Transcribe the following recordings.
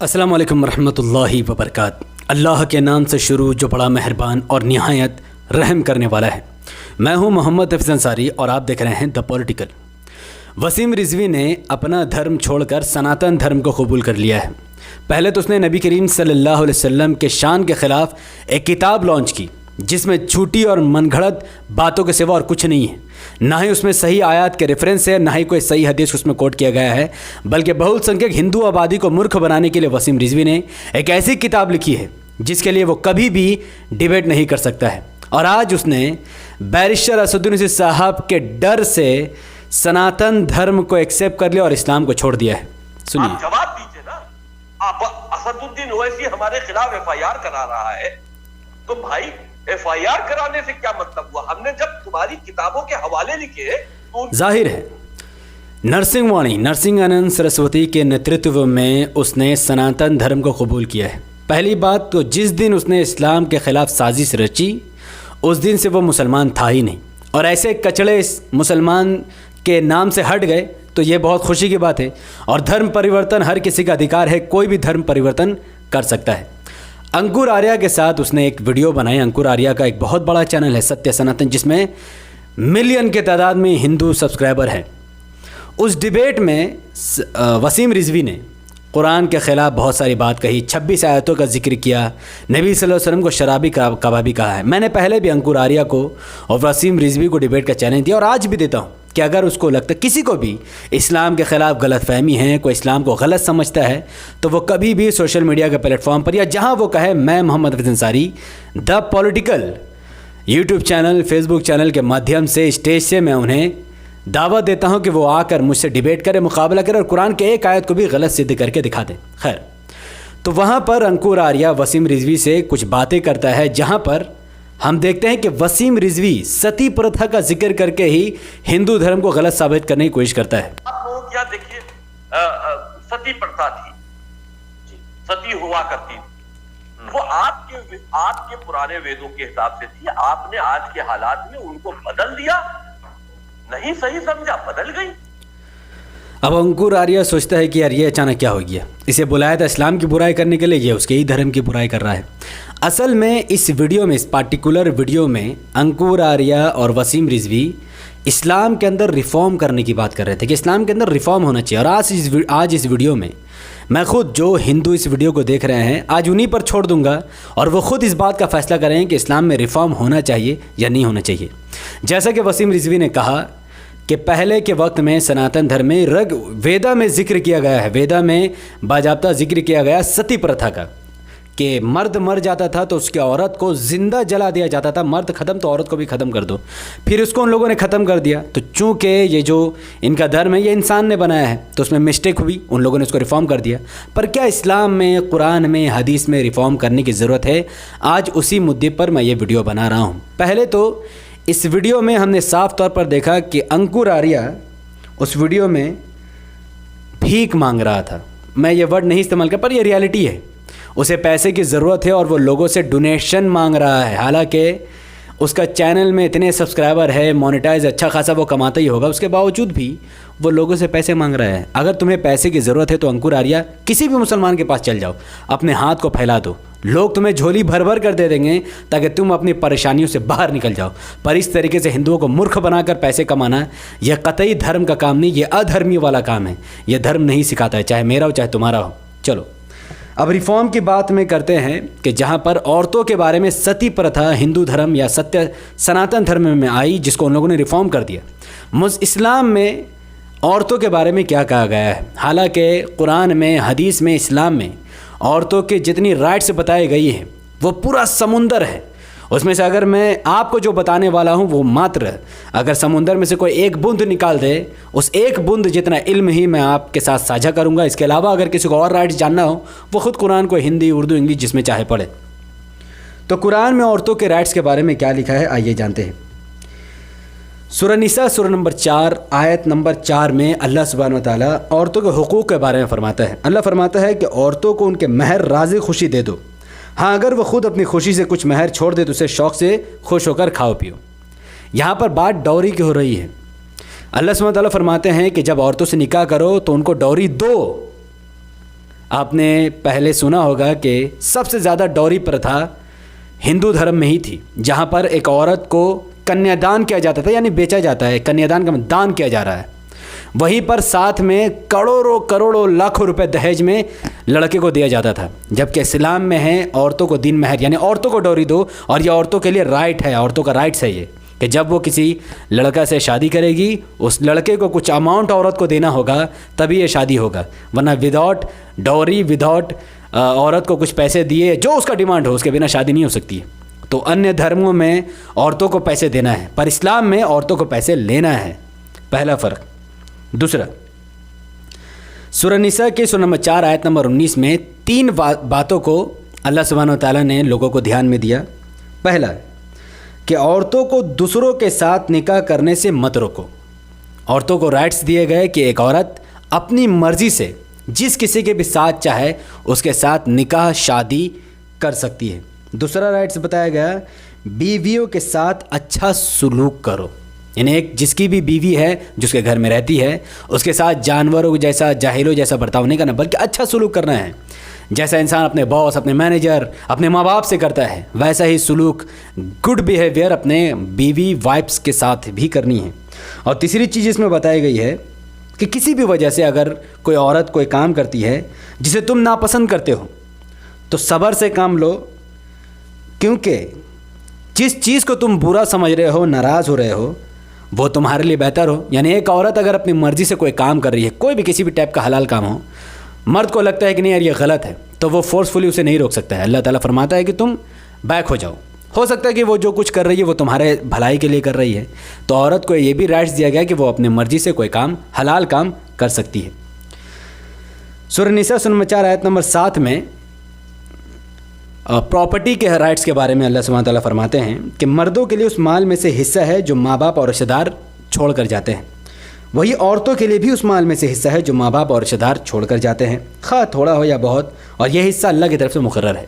السلام علیکم ورحمۃ اللہ وبرکاتہ۔ اللہ کے نام سے شروع جو بڑا مہربان اور نہایت رحم کرنے والا ہے۔ میں ہوں محمد حفیظ انصاری اور آپ دیکھ رہے ہیں دا پولیٹیکل۔ وسیم رضوی نے اپنا دھرم چھوڑ کر سناتن دھرم کو قبول کر لیا ہے۔ پہلے تو اس نے نبی کریم صلی اللہ علیہ وسلم کے شان کے خلاف ایک کتاب لانچ کی جس میں جھوٹی اور من گھڑت باتوں کے سوا اور کچھ نہیں ہے، نہ ہی اس میں صحیح آیات کے ریفرنس ہے، نہ ہی کوئی صحیح حدیث اس میں کوٹ کیا گیا ہے، بلکہ بہت سنکھیک ہندو آبادی کو مورکھ بنانے کے لیے وسیم رضوی نے ایک ایسی کتاب لکھی ہے جس کے لیے وہ کبھی بھی ڈیبیٹ نہیں کر سکتا ہے۔ اور آج اس نے بیرسٹر اسدالدین اویسی صاحب کے ڈر سے سناتن دھرم کو ایکسیپٹ کر لیا اور اسلام کو چھوڑ دیا ہے۔ سنیے۔ آپ جواب دیجئے نا، آپ اسدالدین اویسی ہمارے خلاف ایف آئی آر کرا رہا ہے تو بھائی ایف آئی آر کرانے سے کیا مطلب ہوا؟ ہم نے جب تمہاری کتابوں کے حوالے لکھے تو ظاہر ہے نرسنگ وانی نرسنگ آنند سرسوتی کے نیترتو میں اس نے سناتن دھرم کو قبول کیا ہے۔ پہلی بات تو جس دن اس نے اسلام کے خلاف سازش رچی اس دن سے وہ مسلمان تھا ہی نہیں، اور ایسے کچڑے مسلمان کے نام سے ہٹ گئے تو یہ بہت خوشی کی بات ہے۔ اور دھرم پریورتن ہر کسی کا ادھیکار ہے، کوئی بھی دھرم پریورتن کر سکتا ہے۔ انکور آریہ کے ساتھ اس نے ایک ویڈیو بنائی۔ انکور آریہ کا ایک بہت بڑا چینل ہے ستیہ سناتن، جس میں ملین کے تعداد میں ہندو سبسکرائبر ہیں۔ اس ڈیبیٹ میں وسیم رضوی نے قرآن کے خلاف بہت ساری بات کہی، 26 آیتوں کا ذکر کیا، نبی صلی اللہ علیہ وسلم کو شرابی کبابی کہا ہے۔ میں نے پہلے بھی انکور آریہ کو اور وسیم رضوی کو ڈیبیٹ کا چیلنج دیا اور آج بھی دیتا ہوں کہ اگر اس کو لگتا ہے کسی کو بھی اسلام کے خلاف غلط فہمی ہے، کوئی اسلام کو غلط سمجھتا ہے، تو وہ کبھی بھی سوشل میڈیا کے پلیٹ فارم پر یا جہاں وہ کہے میں محمد حفیظ انصاری دا political YouTube channel, Facebook channel کے مادھیم سے اسٹیج سے میں انہیں دعوت دیتا ہوں کہ وہ آ کر مجھ سے ڈیبیٹ کرے، مقابلہ کرے اور قرآن کے ایک آیت کو بھی غلط صدق کر کے دکھا دیں۔ خیر، تو وہاں پر انکور آریہ وسیم رضوی سے کچھ باتیں کرتا ہے جہاں پر ہم دیکھتے ہیں کہ وسیم رضوی ستی پرتھا کا ذکر کر کے ہی ہندو دھرم کو غلط ثابت کرنے کی کوشش کرتا ہے۔ آپ لوگ کیا دیکھیے، ستی پرتھا تھی، ستی ہوا کرتی تھی، وہ آپ کے پرانے ویدوں کے حساب سے تھی، آپ نے آج کے حالات میں ان کو بدل دیا، نہیں صحیح سمجھا، بدل گئی۔ اب انکور آریہ سوچتا ہے کہ یار یہ اچانک کیا ہو گیا، اسے بلایا تھا اسلام کی برائی کرنے کے لیے، یہ اس کے ہی دھرم کی برائی کر رہا ہے۔ اصل میں اس ویڈیو میں، اس پارٹیکولر ویڈیو میں انکور آریہ اور وسیم رضوی اسلام کے اندر ریفارم کرنے کی بات کر رہے تھے کہ اسلام کے اندر ریفارم ہونا چاہیے۔ اور آج اس ویڈیو میں میں خود جو ہندو اس ویڈیو کو دیکھ رہے ہیں آج انہی پر چھوڑ دوں گا اور وہ خود اس بات کا فیصلہ کریں کہ اسلام میں ریفارم ہونا چاہیے یا نہیں ہونا چاہیے۔ جیسا کہ وسیم رضوی نے کہا کہ پہلے کے وقت میں سناتن دھرم میں ویدا میں ذکر کیا گیا ہے، ویدا میں باضابطہ ذکر کیا گیا ستی پرتھا کا، کہ مرد مر جاتا تھا تو اس کی عورت کو زندہ جلا دیا جاتا تھا، مرد ختم تو عورت کو بھی ختم کر دو۔ پھر اس کو ان لوگوں نے ختم کر دیا، تو چونکہ یہ جو ان کا دھرم ہے یہ انسان نے بنایا ہے تو اس میں مسٹیک ہوئی، ان لوگوں نے اس کو ریفارم کر دیا۔ پر کیا اسلام میں، قرآن میں، حدیث میں ریفارم کرنے کی ضرورت ہے؟ آج اسی مدعے پر میں یہ ویڈیو بنا رہا ہوں۔ پہلے تو اس ویڈیو میں ہم نے صاف طور پر دیکھا کہ انکور آریہ اس ویڈیو میں بھیک مانگ رہا تھا۔ میں یہ ورڈ نہیں استعمال کر، پر یہ ریالٹی ہے، اسے پیسے کی ضرورت ہے اور وہ لوگوں سے ڈونیشن مانگ رہا ہے۔ حالانکہ اس کا چینل میں اتنے سبسکرائبر ہے، مونیٹائز اچھا خاصا وہ کماتا ہی ہوگا، اس کے باوجود بھی وہ لوگوں سے پیسے مانگ رہا ہے۔ اگر تمہیں پیسے کی ضرورت ہے تو انکور آریہ کسی بھی مسلمان کے پاس چل جاؤ، اپنے ہاتھ کو پھیلا دو، لوگ تمہیں جھولی بھر بھر کر دے دیں گے تاکہ تم اپنی پریشانیوں سے باہر نکل جاؤ۔ پر اس طریقے سے ہندوؤں کو مورکھ بنا کر پیسے کمانا یہ قطعی دھرم کا کام نہیں، یہ ادھرمی والا کام ہے، یہ دھرم نہیں سکھاتا ہے، چاہے میرا ہو چاہے تمہارا ہو۔ چلو اب ریفارم کی بات میں کرتے ہیں کہ جہاں پر عورتوں کے بارے میں ستی پرتھا ہندو دھرم یا سناتن دھرم میں آئی، جس کو ان لوگوں نے ریفارم کر دیا۔ اسلام میں عورتوں کے بارے میں کیا کہا گیا ہے؟ حالانکہ قرآن میں، حدیث میں، اسلام میں عورتوں کے جتنی رائٹس بتائی گئی ہیں وہ پورا سمندر ہے۔ اس میں سے اگر میں آپ کو جو بتانے والا ہوں وہ ماتر اگر سمندر میں سے کوئی ایک بوند نکال دے، اس ایک بوند جتنا علم ہی میں آپ کے ساتھ ساجھا کروں گا۔ اس کے علاوہ اگر کسی کو اور رائٹس جاننا ہو وہ خود قرآن کو ہندی، اردو، انگلش جس میں چاہے پڑھے۔ تو قرآن میں عورتوں کے رائٹس کے بارے میں کیا لکھا ہے آئیے جانتے ہیں۔ سورہ نساء سورہ نمبر 4 آیت نمبر 4 میں اللہ سبحانہ وتعالیٰ عورتوں کے حقوق کے بارے میں فرماتا ہے۔ اللہ فرماتا ہے کہ عورتوں کو ان کے مہر راضی خوشی دے دو، ہاں اگر وہ خود اپنی خوشی سے کچھ مہر چھوڑ دے تو اسے شوق سے خوش ہو کر کھاؤ پیو۔ یہاں پر بات ڈوری کی ہو رہی ہے۔ اللہ سبحانہ وتعالیٰ فرماتے ہیں کہ جب عورتوں سے نکاح کرو تو ان کو ڈوری دو، آپ نے پہلے سنا ہوگا کہ سب سے زیادہ ڈوری پرتھا ہندو دھرم میں ہی تھی، جہاں پر ایک عورت کو کنیا دان کیا جاتا تھا، یعنی بیچا جاتا ہے، کنیا دان کا دان کیا جا رہا ہے، وہیں پر ساتھ میں کروڑوں لاکھوں روپے دہیج میں لڑکے کو دیا جاتا تھا، جبکہ اسلام میں ہے عورتوں کو دین مہر، یعنی عورتوں کو ڈوری دو، اور یہ عورتوں کے لیے رائٹ ہے، عورتوں کا رائٹس ہے یہ کہ جب وہ کسی لڑکا سے شادی کرے گی اس لڑکے کو کچھ اماؤنٹ عورت کو دینا ہوگا تبھی یہ شادی ہوگا، ورنہ وداؤٹ ڈوری، وداؤٹ عورت کو کچھ پیسے دیے جو اس کا ڈیمانڈ ہو اس کے بنا شادی نہیں ہو سکتی ہے۔ تو انیہ دھرموں میں عورتوں کو پیسے دینا ہے، پر اسلام میں عورتوں کو پیسے لینا ہے، پہلا فرق۔ دوسرا، سورہ نساء کے سورہ نمبر 4 آیت نمبر 19 میں 3 باتوں کو اللہ سبحانہ و تعالیٰ نے لوگوں کو دھیان میں دیا۔ پہلا کہ عورتوں کو دوسروں کے ساتھ نکاح کرنے سے مت روکو، عورتوں کو رائٹس دیے گئے کہ ایک عورت اپنی مرضی سے جس کسی کے بھی ساتھ چاہے اس کے ساتھ نکاح شادی کر سکتی ہے۔ دوسرا رائٹس بتایا گیا بیویوں کے ساتھ اچھا سلوک کرو، یعنی ایک جس کی بھی بیوی ہے جس کے گھر میں رہتی ہے اس کے ساتھ جانوروں جیسا، جاہلوں جیسا برتاؤ نہیں کرنا، بلکہ اچھا سلوک کرنا ہے۔ جیسا انسان اپنے باس، اپنے مینیجر، اپنے ماں باپ سے کرتا ہے، ویسا ہی سلوک، گڈ بیہیویئر اپنے بیوی وائفس کے ساتھ بھی کرنی ہے۔ اور تیسری چیز اس میں بتائی گئی ہے کہ کسی بھی وجہ سے اگر کوئی عورت کوئی کام کرتی ہے جسے تم ناپسند کرتے ہو تو صبر سے کام لو، کیونکہ جس چیز کو تم برا سمجھ رہے ہو، ناراض ہو رہے ہو، وہ تمہارے لیے بہتر ہو۔ یعنی ایک عورت اگر اپنی مرضی سے کوئی کام کر رہی ہے، کوئی بھی کسی بھی ٹائپ کا حلال کام ہو، مرد کو لگتا ہے کہ نہیں یار یہ غلط ہے، تو وہ فورسفلی اسے نہیں روک سکتا ہے۔ اللہ تعالیٰ فرماتا ہے کہ تم بیک ہو جاؤ، ہو سکتا ہے کہ وہ جو کچھ کر رہی ہے وہ تمہارے بھلائی کے لیے کر رہی ہے، تو عورت کو یہ بھی رائٹس دیا گیا کہ وہ اپنی مرضی سے کوئی کام، حلال کام کر سکتی ہے۔ سورہ نساء سورہ نمبر 4 آیت نمبر 7 میں پراپرٹی کے رائٹس کے بارے میں اللہ سبحانہ تعالیٰ فرماتے ہیں کہ مردوں کے لیے اس مال میں سے حصہ ہے جو ماں باپ اور رشتہ دار چھوڑ کر جاتے ہیں، وہی عورتوں کے لیے بھی اس مال میں سے حصہ ہے جو ماں باپ اور رشتہ دار چھوڑ کر جاتے ہیں، خواہ تھوڑا ہو یا بہت، اور یہ حصہ اللہ کی طرف سے مقرر ہے۔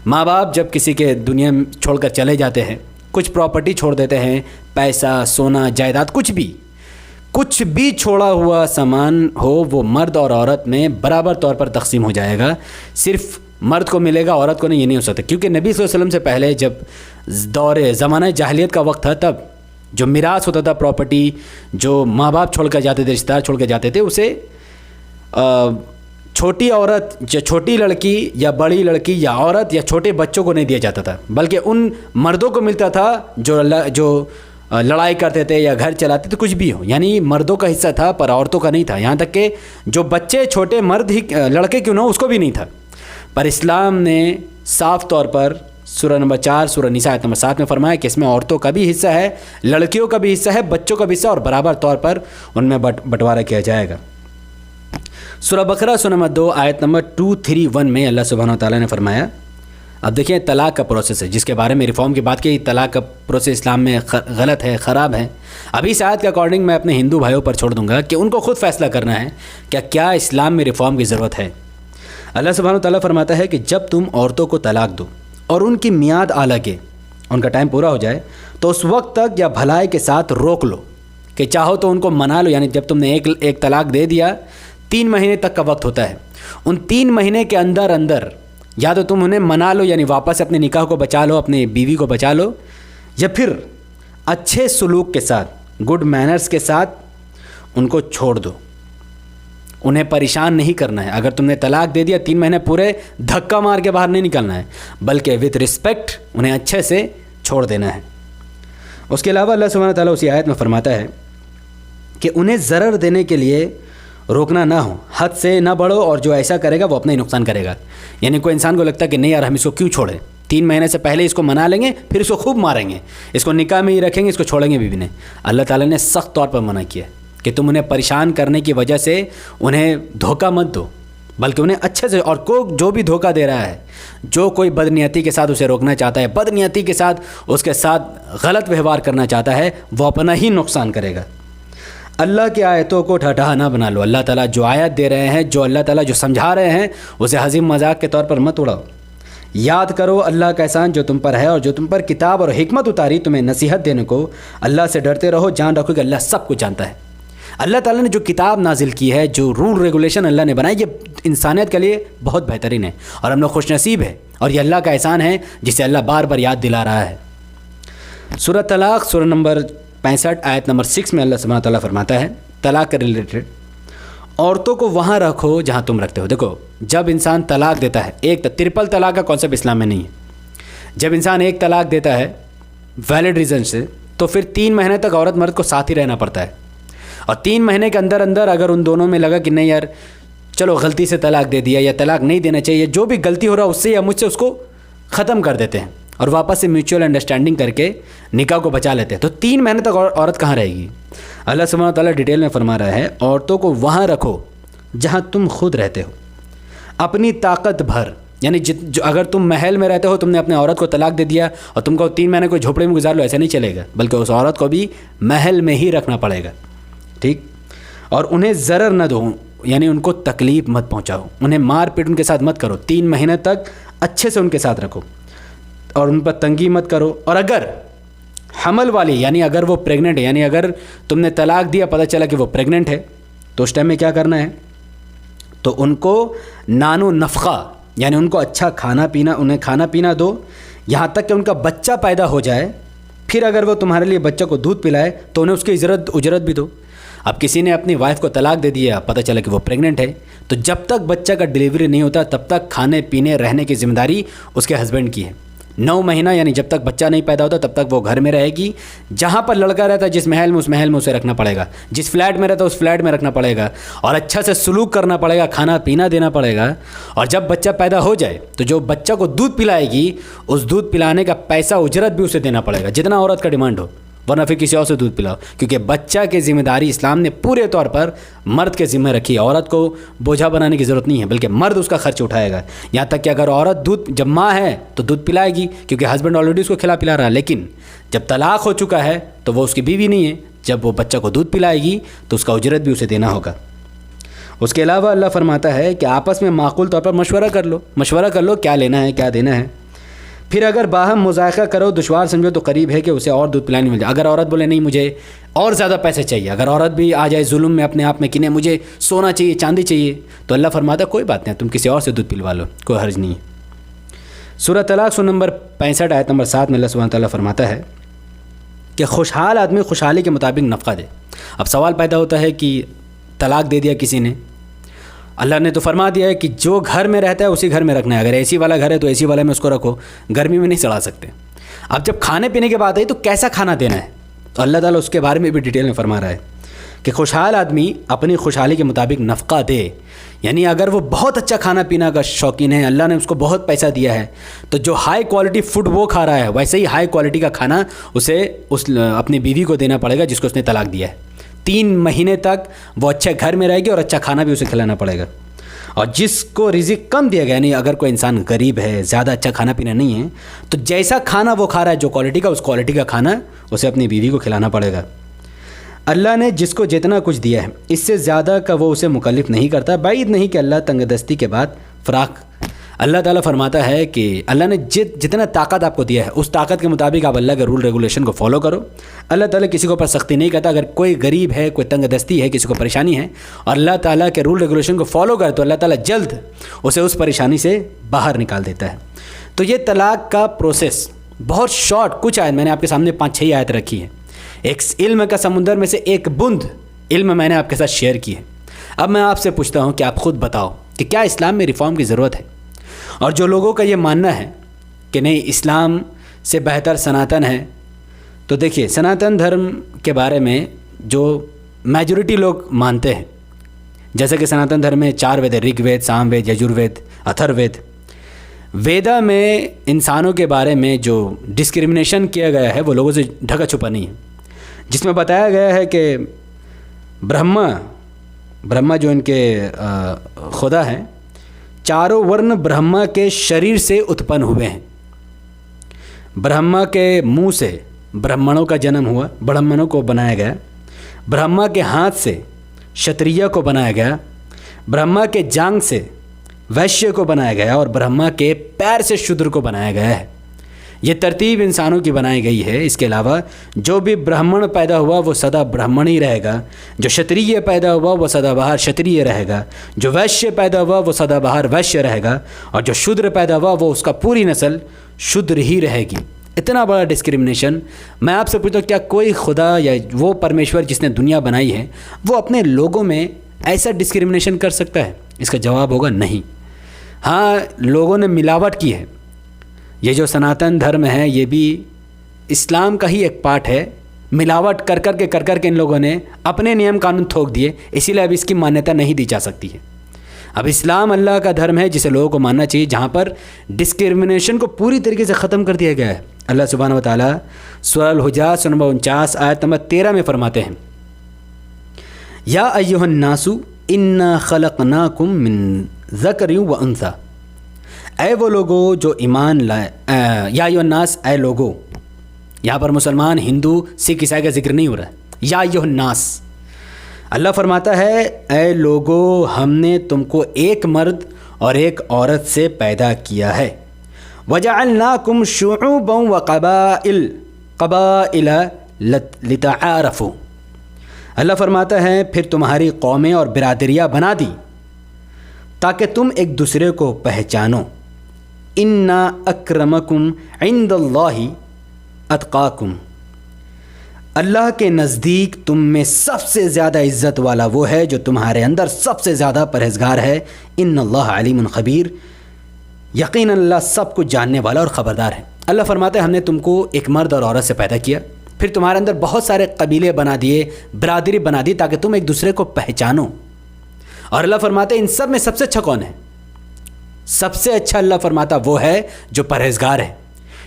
ماں باپ جب کسی کے دنیا میں چھوڑ کر چلے جاتے ہیں، کچھ پراپرٹی چھوڑ دیتے ہیں، پیسہ، سونا، جائیداد، کچھ بھی چھوڑا ہوا سامان ہو، وہ مرد اور عورت میں برابر طور پر تقسیم ہو جائے گا، صرف مرد کو ملے گا، عورت کو نہیں، یہ نہیں ہو سکتا، کیونکہ نبی صلی اللہ علیہ وسلم سے پہلے جب دور زمانہ جاہلیت کا وقت تھا تب جو میراث ہوتا تھا، پراپرٹی جو ماں باپ چھوڑ کر جاتے تھے، رشتہ دار چھوڑ کر جاتے تھے، اسے چھوٹی عورت یا چھوٹی لڑکی یا بڑی لڑکی یا عورت یا چھوٹے بچوں کو نہیں دیا جاتا تھا، بلکہ ان مردوں کو ملتا تھا جو لڑائی کرتے تھے یا گھر چلاتے تھے، کچھ بھی ہو، یعنی مردوں کا حصہ تھا پر عورتوں کا نہیں تھا، یہاں تک کہ جو بچے چھوٹے مرد ہی لڑکے کیوں نہ ہو اس کو بھی نہیں تھا۔ پر اسلام نے صاف طور پر سورہ نمبر 4 سورہ نساء آیت نمبر 7 میں فرمایا کہ اس میں عورتوں کا بھی حصہ ہے، لڑکیوں کا بھی حصہ ہے، بچوں کا بھی حصہ، اور برابر طور پر ان میں بٹوارہ کیا جائے گا۔ سورہ بقرہ سورہ نمبر 2 آیت نمبر 231 میں اللہ سبحانہ وتعالیٰ نے فرمایا، اب دیکھیں طلاق کا پروسیس ہے جس کے بارے میں ریفارم کی بات کی، طلاق کا پروسیس اسلام میں غلط ہے، خراب ہے۔ ابھی اس آیت کے اکارڈنگ میں اپنے ہندو بھائیوں پر چھوڑ دوں گا کہ ان کو خود فیصلہ کرنا ہے کہ کیا اسلام میں ریفارم کی ضرورت ہے۔ اللہ سبحانہ وتعالیٰ فرماتا ہے کہ جب تم عورتوں کو طلاق دو اور ان کی میعاد آ لگے، ان کا ٹائم پورا ہو جائے، تو اس وقت تک یا بھلائی کے ساتھ روک لو، کہ چاہو تو ان کو منا لو، یعنی جب تم نے ایک طلاق دے دیا 3 مہینے تک کا وقت ہوتا ہے، ان 3 مہینے کے اندر یا تو تم انہیں منا لو، یعنی واپس اپنے نکاح کو بچا لو، اپنی بیوی کو بچا لو، یا پھر اچھے سلوک کے ساتھ، گڈ مینرز کے ساتھ ان کو چھوڑ دو، انہیں پریشان نہیں کرنا ہے۔ اگر تم نے طلاق دے دیا 3 مہینے پورے دھکا مار کے باہر نہیں نکلنا ہے، بلکہ وتھ رسپیکٹ انہیں اچھے سے چھوڑ دینا ہے۔ اس کے علاوہ اللہ سبحانہ تعالیٰ اسی آیت میں فرماتا ہے کہ انہیں ضرر دینے کے لیے روکنا نہ ہو، حد سے نہ بڑھو، اور جو ایسا کرے گا وہ اپنا ہی نقصان کرے گا۔ یعنی کوئی انسان کو لگتا ہے کہ نہیں یار ہم اس کو کیوں چھوڑیں، 3 مہینے سے پہلے اس کو منا لیں گے، پھر اس کو خوب ماریں گے، اس کو نکاح میں ہی رکھیں گے، اس کو چھوڑیں گے بھی نہیں۔ اللہ تعالیٰ نے سخت طور پر منع کیا کہ تم انہیں پریشان کرنے کی وجہ سے انہیں دھوکہ مت دو، بلکہ انہیں اچھے سے، اور جو بھی دھوکہ دے رہا ہے، جو کوئی بدنیتی کے ساتھ اسے روکنا چاہتا ہے، بدنیتی کے ساتھ اس کے ساتھ غلط ویوہار کرنا چاہتا ہے، وہ اپنا ہی نقصان کرے گا۔ اللہ کی آیتوں کو ٹھٹھا نہ بنا لو، اللہ تعالیٰ جو آیت دے رہے ہیں، جو اللہ تعالیٰ جو سمجھا رہے ہیں، اسے ہنسی مذاق کے طور پر مت اڑاؤ۔ یاد کرو اللہ کا احسان جو تم پر ہے، اور جو تم پر کتاب اور حکمت اتاری تمہیں نصیحت دینے کو، اللہ سے ڈرتے رہو، جان رکھو کہ اللہ سب کچھ جانتا ہے۔ اللہ تعالیٰ نے جو کتاب نازل کی ہے, جو رول ریگولیشن اللہ نے بنائی, یہ انسانیت کے لیے بہت بہترین ہے اور ہم لوگ خوش نصیب ہے, اور یہ اللہ کا احسان ہے جسے اللہ بار بار یاد دلا رہا ہے. سورہ طلاق سورہ نمبر 65 آیت نمبر 6 میں اللہ سبحانہ تعالیٰ فرماتا ہے طلاق کے ریلیٹڈ, عورتوں کو وہاں رکھو جہاں تم رکھتے ہو. دیکھو جب انسان طلاق دیتا ہے, ایک ٹرپل طلاق کا کانسیپٹ اسلام میں نہیں ہے. جب انسان ایک طلاق دیتا ہے ویلڈ ریزن سے, تو پھر 3 مہینے تک عورت مرد کو ساتھ ہی رہنا پڑتا ہے, اور 3 مہینے کے اندر اندر اگر ان دونوں میں لگا کہ نہیں یار چلو غلطی سے طلاق دے دیا یا طلاق نہیں دینا چاہیے, جو بھی غلطی ہو رہا ہے اس سے یا مجھ سے اس کو ختم کر دیتے ہیں اور واپس سے میوچول انڈرسٹینڈنگ کر کے نکاح کو بچا لیتے ہیں, تو 3 مہینے تک عورت کہاں رہے گی؟ اللہ سبحانہ تعالیٰ ڈیٹیل میں فرما رہا ہے عورتوں کو وہاں رکھو جہاں تم خود رہتے ہو, اپنی طاقت بھر. یعنی جو اگر تم محل میں رہتے ہو, تم نے اپنے عورت کو طلاق دے دیا اور تم کو 3 مہینے کوئی جھوپڑی میں گزار لو, ایسا نہیں چلے گا, بلکہ اس عورت کو بھی محل میں ہی رکھنا پڑے گا. ٹھیک, اور انہیں ضرر نہ دو, یعنی ان کو تکلیف مت پہنچاؤ, انہیں مار پیٹ ان کے ساتھ مت کرو, 3 مہینے تک اچھے سے ان کے ساتھ رکھو اور ان پر تنگی مت کرو. اور اگر حمل والی, یعنی اگر وہ پریگننٹ ہے, یعنی اگر تم نے طلاق دیا پتہ چلا کہ وہ پریگننٹ ہے, تو اس ٹائم میں کیا کرنا ہے, تو ان کو نان و نفقہ, یعنی ان کو اچھا انہیں کھانا پینا دو یہاں تک کہ ان کا بچہ پیدا ہو جائے. پھر اگر وہ تمہارے لیے بچہ کو دودھ پلائے تو انہیں اس کی اجرت بھی دو. اب کسی نے اپنی وائف کو طلاق دے دیا, پتہ چلا کہ وہ پریگننٹ ہے, تو جب تک بچہ کا ڈیلیوری نہیں ہوتا تب تک کھانے پینے رہنے کی ذمہ داری اس کے ہسبینڈ کی ہے. 9 مہینہ یعنی جب تک بچہ نہیں پیدا ہوتا تب تک وہ گھر میں رہے گی. جہاں پر لڑکا رہتا ہے جس محل میں, اس محل میں اسے رکھنا پڑے گا. جس فلیٹ میں رہتا ہے اس فلیٹ میں رکھنا پڑے گا, اور اچھا سے سلوک کرنا پڑے گا, کھانا پینا دینا پڑے گا. اور جب بچہ پیدا ہو جائے تو جو بچہ کو دودھ پلائے گی اس دودھ پلانے کا پیسہ اجرت بھی اسے دینا پڑے گا, جتنا عورت کا ڈیمانڈ ہو, ورنہ پھر کسی اور سے دودھ پلاؤ. کیونکہ بچہ کی ذمہ داری اسلام نے پورے طور پر مرد کے ذمہ رکھی ہے. عورت کو بوجھا بنانے کی ضرورت نہیں ہے, بلکہ مرد اس کا خرچ اٹھائے گا. یہاں تک کہ اگر عورت جب ماں ہے تو دودھ پلائے گی کیونکہ ہسبینڈ آلریڈی اس کو کھلا پلا رہا ہے, لیکن جب طلاق ہو چکا ہے تو وہ اس کی بیوی نہیں ہے. جب وہ بچہ کو دودھ پلائے گی تو اس کا اجرت بھی اسے دینا ہوگا. اس کے علاوہ اللہ فرماتا ہے کہ آپس میں معقول طور پر مشورہ کر لو کیا لینا ہے کیا دینا ہے. پھر اگر باہم مذائقہ کرو, دشوار سمجھو تو قریب ہے کہ اسے اور دودھ پلانے مل جائے. اگر عورت بولے نہیں مجھے اور زیادہ پیسے چاہیے, اگر عورت بھی آ جائے ظلم میں اپنے آپ میں کہ نہیں مجھے سونا چاہیے چاندی چاہیے, تو اللہ فرماتا ہے کوئی بات نہیں, تم کسی اور سے دودھ پلوا لو, کوئی حرج نہیں ہے. سورہ طلاق سورہ نمبر 65 آیت نمبر 7 میں اللہ سبحانہ تعالیٰ فرماتا ہے کہ خوشحال آدمی خوشحالی کے مطابق نفقہ دے. اب سوال پیدا ہوتا ہے کہ طلاق دے دیا کسی نے, اللہ نے تو فرما دیا ہے کہ جو گھر میں رہتا ہے اسی گھر میں رکھنا ہے. اگر اے سی والا گھر ہے تو اے سی والے میں اس کو رکھو, گرمی میں نہیں چڑھا سکتے. اب جب کھانے پینے کی بات آئی تو کیسا کھانا دینا ہے, تو اللہ تعالیٰ اس کے بارے میں بھی ڈیٹیل میں فرما رہا ہے کہ خوشحال آدمی اپنی خوشحالی کے مطابق نفقہ دے. یعنی اگر وہ بہت اچھا کھانا پینا کا شوقین ہے, اللہ نے اس کو بہت پیسہ دیا ہے, تو جو ہائی کوالٹی فوڈ وہ کھا رہا ہے ویسے ہی ہائی کوالٹی کا کھانا اسے اپنی بیوی کو دینا پڑے گا جس کو اس نے طلاق دیا ہے. 3 مہینے تک وہ اچھے گھر میں رہے گی اور اچھا کھانا بھی اسے کھلانا پڑے گا. اور جس کو رزق کم دیا گیا, یعنی اگر کوئی انسان غریب ہے, زیادہ اچھا کھانا پینا نہیں ہے, تو جیسا کھانا وہ کھا رہا ہے جو کوالٹی کا, اس کوالٹی کا کھانا اسے اپنی بیوی کو کھلانا پڑے گا. اللہ نے جس کو جتنا کچھ دیا ہے اس سے زیادہ کا وہ اسے مکلف نہیں کرتا. بعید نہیں کہ اللہ تنگ دستی کے بعد فراق. اللہ تعالیٰ فرماتا ہے کہ اللہ نے جتنا طاقت آپ کو دیا ہے اس طاقت کے مطابق آپ اللہ کے رول ریگولیشن کو فالو کرو. اللہ تعالیٰ کسی کو پر سختی نہیں کرتا. اگر کوئی غریب ہے, کوئی تنگ دستی ہے, کسی کو پریشانی ہے, اور اللہ تعالیٰ کے رول ریگولیشن کو فالو کرے تو اللہ تعالیٰ جلد اسے اس پریشانی سے باہر نکال دیتا ہے. تو یہ طلاق کا پروسیس بہت شارٹ, کچھ آیت میں نے آپ کے سامنے 5-6 آیت رکھی ہیں. ایک علم کا سمندر میں سے ایک بوند علم میں نے آپ کے ساتھ شیئر کی ہے. اب میں آپ سے پوچھتا ہوں کہ آپ خود بتاؤ کہ کیا اسلام میں ریفارم کی ضرورت ہے؟ اور جو لوگوں کا یہ ماننا ہے کہ نہیں اسلام سے بہتر سناتن ہے, تو دیکھیے سناتن دھرم کے بارے میں جو میجورٹی لوگ مانتے ہیں, جیسے کہ سناتن دھرم میں 4 وید, رگ وید, سام وید, یجور وید, اتھر وید. ویدا میں انسانوں کے بارے میں جو ڈسکرمنیشن کیا گیا ہے وہ لوگوں سے ڈھکا چھپا نہیں ہے, جس میں بتایا گیا ہے کہ برہما جو ان کے خدا ہیں, چاروں ورن برہما کے شریر سے اتپن ہوئے ہیں. برہما کے منہ سے برہمنوں کا جنم ہوا, برہمنوں کو بنایا گیا. برہما کے ہاتھ سے شتریہ کو بنایا گیا. برہما کے جانگ سے ویشیہ کو بنایا گیا, اور برہما کے پیر سے شودر کو بنایا گیا ہے. یہ ترتیب انسانوں کی بنائی گئی ہے. اس کے علاوہ جو بھی برہمن پیدا ہوا وہ سدا برہمن ہی رہے گا, جو شتریہ پیدا ہوا وہ سدا بہار شتریہ رہے گا, جو ویشیہ پیدا ہوا وہ سدا بہار ویشیہ رہے گا, اور جو شودر پیدا ہوا وہ اس کا پوری نسل شودر ہی رہے گی. اتنا بڑا ڈسکرمنیشن. میں آپ سے پوچھتا ہوں, کیا کوئی خدا یا وہ پرمیشور جس نے دنیا بنائی ہے وہ اپنے لوگوں میں ایسا ڈسکرمنیشن کر سکتا ہے؟ اس کا جواب ہوگا نہیں. ہاں, لوگوں نے ملاوٹ کی ہے. یہ جو سناتن دھرم ہے یہ بھی اسلام کا ہی ایک پارٹ ہے. ملاوٹ کر کر کے ان لوگوں نے اپنے نیم قانون تھوک دیے, اسی لیے اب اس کی مانیتا نہیں دی جا سکتی ہے. اب اسلام اللہ کا دھرم ہے جسے لوگوں کو ماننا چاہیے, جہاں پر ڈسکرمنیشن کو پوری طریقے سے ختم کر دیا گیا ہے. اللہ سبحانہ و تعالیٰ سورہ الحجرات سورہ نمبر 49 آیت نمبر 13 میں فرماتے ہیں, یا ایھا الناس انا خلقناکم من ذکر و انثی. اے وہ لوگو جو ایمان لائے, یا ایھا الناس, اے لوگو. یہاں پر مسلمان, ہندو, سکھ, عیسائی کا ذکر نہیں ہو رہا ہے. یا ایھا الناس, اللہ فرماتا ہے اے لوگو ہم نے تم کو ایک مرد اور ایک عورت سے پیدا کیا ہے. وَجَعَلْنَاكُمْ شُعُوبًا وَقَبَائِلَ لِتَعَارَفُوا. اللہ فرماتا ہے پھر تمہاری قومیں اور برادریاں بنا دی تاکہ تم ایک دوسرے کو پہچانو. اِنَّا أَكْرَمَكُمْ عِنْدَ اللَّهِ أَتْقَاكُمْ. اللہ کے نزدیک تم میں سب سے زیادہ عزت والا وہ ہے جو تمہارے اندر سب سے زیادہ پرہیزگار ہے. ان اللہ علیم خبیر, یقیناً اللہ سب کچھ جاننے والا اور خبردار ہے. اللہ فرماتے ہیں ہم نے تم کو ایک مرد اور عورت سے پیدا کیا, پھر تمہارے اندر بہت سارے قبیلے بنا دیے, برادری بنا دی تاکہ تم ایک دوسرے کو پہچانو. اور اللہ فرماتے ہیں ان سب میں سب سے اچھا کون ہے؟ سب سے اچھا اللہ فرماتا وہ ہے جو پرہیزگار ہے,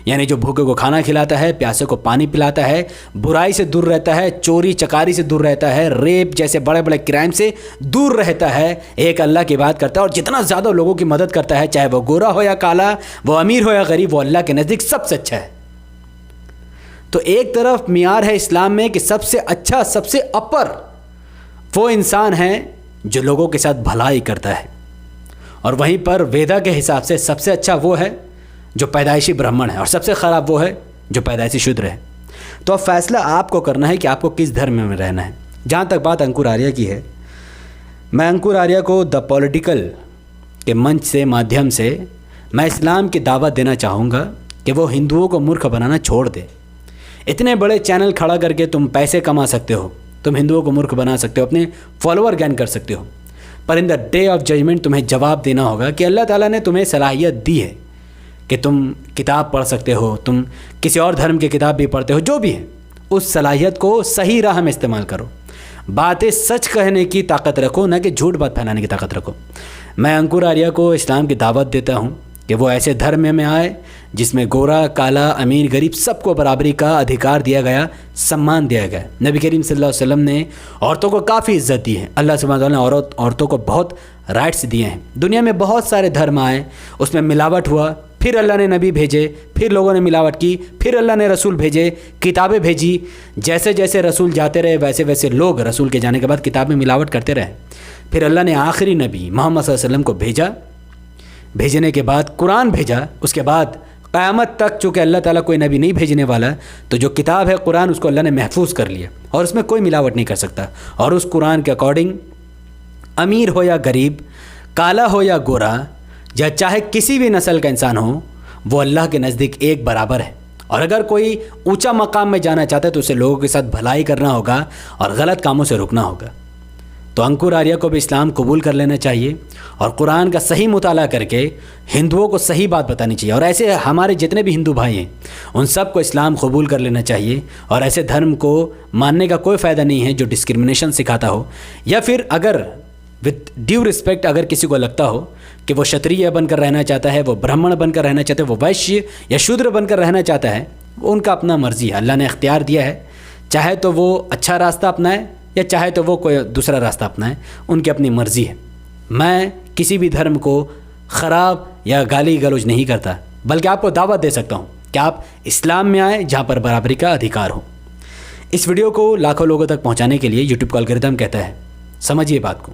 یعنی جو بھوکے کو کھانا کھلاتا ہے, پیاسے کو پانی پلاتا ہے, برائی سے دور رہتا ہے, چوری چکاری سے دور رہتا ہے, ریپ جیسے بڑے بڑے کرائم سے دور رہتا ہے, ایک اللہ کی بات کرتا ہے اور جتنا زیادہ لوگوں کی مدد کرتا ہے, چاہے وہ گورا ہو یا کالا, وہ امیر ہو یا غریب, وہ اللہ کے نزدیک سب سے اچھا ہے. تو ایک طرف معیار ہے اسلام میں کہ سب سے اچھا, سب سے اپر وہ انسان ہے جو لوگوں کے ساتھ بھلائی کرتا ہے, اور وہیں پر ویدا کے حساب سے سب سے اچھا وہ ہے جو پیدائشی برہمن ہے, اور سب سے خراب وہ ہے جو پیدائشی شودر ہے. تو اب فیصلہ آپ کو کرنا ہے کہ آپ کو کس دھرم میں رہنا ہے. جہاں تک بات انکور آریہ کی ہے, میں انکور آریہ کو دا پولیٹیکل کے منچ سے مادھیم سے میں اسلام کی دعوت دینا چاہوں گا کہ وہ ہندوؤں کو مورکھ بنانا چھوڑ دے. اتنے بڑے چینل کھڑا کر کے تم پیسے کما سکتے ہو, تم ہندوؤں کو مورکھ بنا سکتے ہو, اپنے فالوور گین کر سکتے ہو, پر ان دا ڈے آف ججمنٹ تمہیں جواب دینا ہوگا کہ اللہ تعالیٰ نے تمہیں صلاحیت دی ہے کہ تم کتاب پڑھ سکتے ہو, تم کسی اور دھرم کی کتاب بھی پڑھتے ہو, جو بھی ہے اس صلاحیت کو صحیح راہ میں استعمال کرو. باتیں سچ کہنے کی طاقت رکھو, نہ کہ جھوٹ بات پھیلانے کی طاقت رکھو. میں انکور آریہ کو اسلام کی دعوت دیتا ہوں کہ وہ ایسے دھرم میں آئے جس میں گورا, کالا, امیر, غریب سب کو برابری کا ادھیکار دیا گیا, سمان دیا گیا. نبی کریم صلی اللہ علیہ وسلم نے عورتوں کو کافی عزت دی ہے. اللہ سبحانہ وتعالیٰ نے عورتوں کو بہت رائٹس دیے ہیں. دنیا میں بہت سارے دھرم آئے, اس میں ملاوٹ ہوا, پھر اللہ نے نبی بھیجے, پھر لوگوں نے ملاوٹ کی, پھر اللہ نے رسول بھیجے, کتابیں بھیجی. جیسے جیسے رسول جاتے رہے ویسے ویسے لوگ رسول کے جانے کے بعد کتاب میں ملاوٹ کرتے رہے. پھر اللہ نے آخری نبی محمد صلی اللہ علیہ وسلم کو بھیجا, بھیجنے کے بعد قرآن بھیجا. اس کے بعد قیامت تک چونکہ اللہ تعالیٰ کوئی نبی نہیں بھیجنے والا, تو جو کتاب ہے قرآن اس کو اللہ نے محفوظ کر لیا, اور اس میں کوئی ملاوٹ نہیں کر سکتا. اور اس قرآن کے اکارڈنگ امیر ہو یا غریب, کالا ہو یا گورا, یا چاہے کسی بھی نسل کا انسان ہو, وہ اللہ کے نزدیک ایک برابر ہے. اور اگر کوئی اونچا مقام میں جانا چاہتا ہے تو اسے لوگوں کے ساتھ بھلائی کرنا ہوگا اور غلط کاموں سے رکنا ہوگا. تو انکور آریہ کو بھی اسلام قبول کر لینا چاہیے, اور قرآن کا صحیح مطالعہ کر کے ہندوؤں کو صحیح بات بتانی چاہیے. اور ایسے ہمارے جتنے بھی ہندو بھائی ہیں ان سب کو اسلام قبول کر لینا چاہیے. اور ایسے دھرم کو ماننے کا کوئی فائدہ نہیں ہے جو ڈسکرمنیشن سکھاتا ہو, یا پھر اگر وتھ ڈیو رسپیکٹ اگر کسی کو لگتا ہو کہ وہ شتریہ بن کر رہنا چاہتا ہے, وہ برہمن بن کر رہنا چاہتا ہے, وہ ویشیہ یا شودر بن کر رہنا چاہتا ہے, وہ ان کا اپنا مرضی ہے. اللہ نے اختیار دیا ہے, چاہے تو وہ اچھا راستہ اپنائے یا چاہے تو وہ کوئی دوسرا راستہ اپنائے, ان کی اپنی مرضی ہے. میں کسی بھی دھرم کو خراب یا گالی گلوچ نہیں کرتا, بلکہ آپ کو دعوت دے سکتا ہوں کہ آپ اسلام میں آئیں جہاں پر برابری کا ادھیکار ہو. اس ویڈیو کو لاکھوں لوگوں تک پہنچانے کے لیے یوٹیوب کا الگوریتم کہتا ہے, سمجھیے بات کو,